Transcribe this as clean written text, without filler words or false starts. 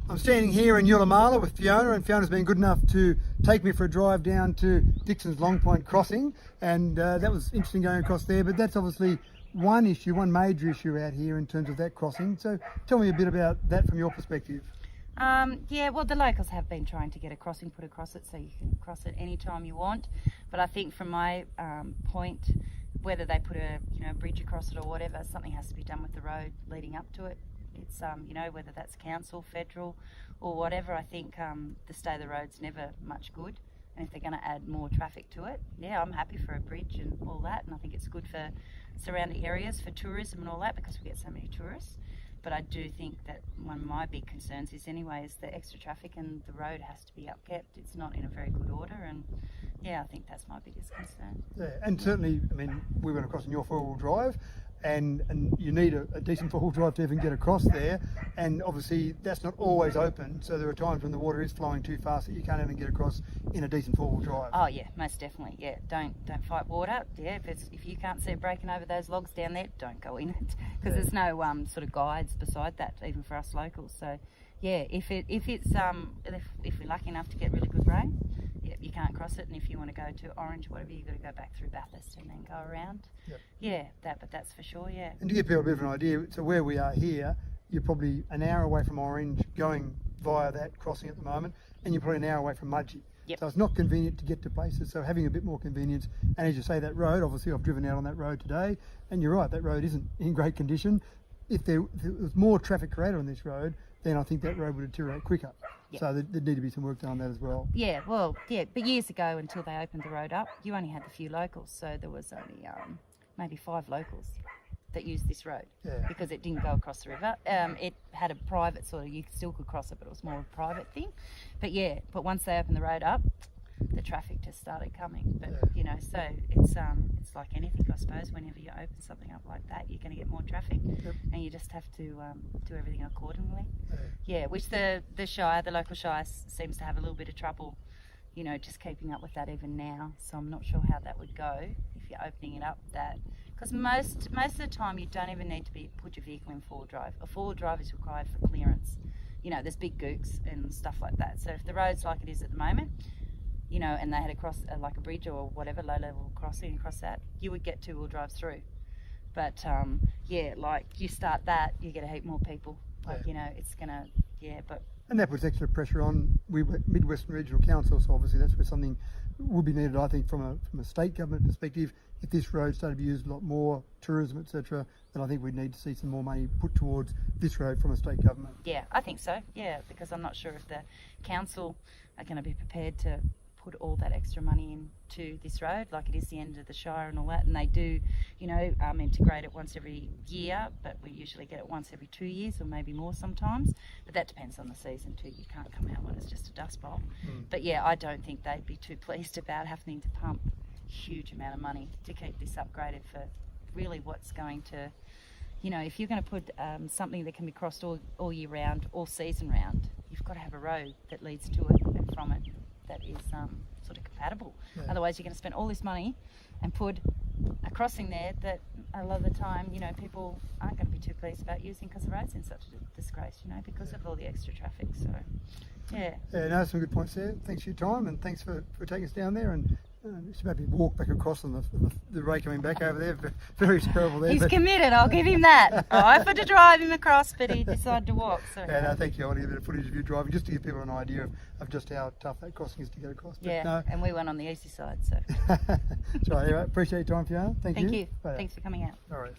I'm standing here in Yulimala with Fiona, and Fiona's been good enough to take me for a drive down to Dixons Long Point crossing, and that was interesting going across there. But that's obviously one issue, one major issue out here in terms of that crossing. So tell me a bit about that from your perspective. Yeah, well, the locals have been trying to get a crossing put across it so you can cross it anytime you want. But I think from my point, whether they put a bridge across it or whatever, something has to be done with the road leading up to it. It's whether that's council, federal, or whatever. I think the state of the road's never much good. And if they're going to add more traffic to it, yeah, I'm happy for a bridge and all that. And I think it's good for surrounding areas, for tourism and all that, because we get so many tourists. But I do think that one of my big concerns is the extra traffic, and the road has to be upkept. It's not in a very good order, and yeah, I think that's my biggest concern. Yeah, and certainly, I mean, we went across in your four-wheel drive, and you need a decent four-wheel drive to even get across there, and obviously that's not always open, so there are times when the water is flowing too fast that you can't even get across in a decent four-wheel drive. Oh yeah, most definitely. Yeah, don't fight water. Yeah, if you can't see it breaking over those logs down there, don't go in it, because there's no sort of guides beside that, even for us locals. So yeah, if we're lucky enough to get really good rain, yeah, you can't cross it, and if you want to go to Orange or whatever, you've got to go back through Bathurst and then go around. Yep. Yeah, but that's for sure, yeah. And to give people a bit of an idea, so where we are here, you're probably an hour away from Orange going via that crossing at the moment, and you're probably an hour away from Mudgee. Yep. So it's not convenient to get to places, so having a bit more convenience, and as you say, that road, obviously I've driven out on that road today, and you're right, that road isn't in great condition. If there was more traffic created on this road, then I think that road would deteriorate quicker. Yep. So there'd need to be some work done on that as well. Yeah, well, yeah, but years ago, until they opened the road up, you only had a few locals, so there was only maybe 5 locals that used this road, because it didn't go across the river. It had a private sort of, you still could cross it, but it was more a private thing. But yeah, but once they opened the road up, the traffic just started coming. But so it's like anything, I suppose. Whenever you open something up like that, you're going to get more traffic, and you just have to do everything accordingly. Yeah, which the local shire seems to have a little bit of trouble, just keeping up with that even now. So I'm not sure how that would go if you're opening it up that. Because most of the time you don't even need to put your vehicle in four-wheel drive. A four-wheel drive is required for clearance. There's big gooks and stuff like that. So if the road's like it is at the moment, and they had to cross like a bridge or whatever, low-level crossing across that, you would get two-wheel drives through. But yeah, like you start that, you get a heap more people. Like it's gonna, but. And that puts extra pressure on Midwestern Regional Council, so obviously that's where something would be needed, I think, from a state government perspective. If this road started to be used a lot more, tourism, etc., then I think we'd need to see some more money put towards this road from a state government. Yeah, I think so, yeah, because I'm not sure if the council are going to be prepared to put all that extra money into this road, like it is the end of the shire and all that, and they do, integrate it once every year, but we usually get it once every 2 years or maybe more sometimes, but that depends on the season too. You can't come out when it's just a dust bowl. But yeah, I don't think they'd be too pleased about having to pump a huge amount of money to keep this upgraded for really what's going to, if you're going to put something that can be crossed all year round, all season round, you've got to have a road that leads to it and from it that is sort of compatible. Otherwise you're going to spend all this money and put a crossing there that a lot of the time, people aren't going to be too pleased about using because the road's in such a disgrace, because of all the extra traffic. So yeah, no, some good points there. Thanks for your time, and thanks for taking us down there, and just maybe walk back across on the Ray coming back over there. Very terrible there. He's committed, I'll give him that. I offered to drive him across, but he decided to walk. So no, thank you. I want to get a bit of footage of you driving, just to give people an idea of just how tough that crossing is to get across. But and we went on the easy side. So anyway, appreciate your time, Fiona. Thank you. Thank you. Thanks for coming out. All right.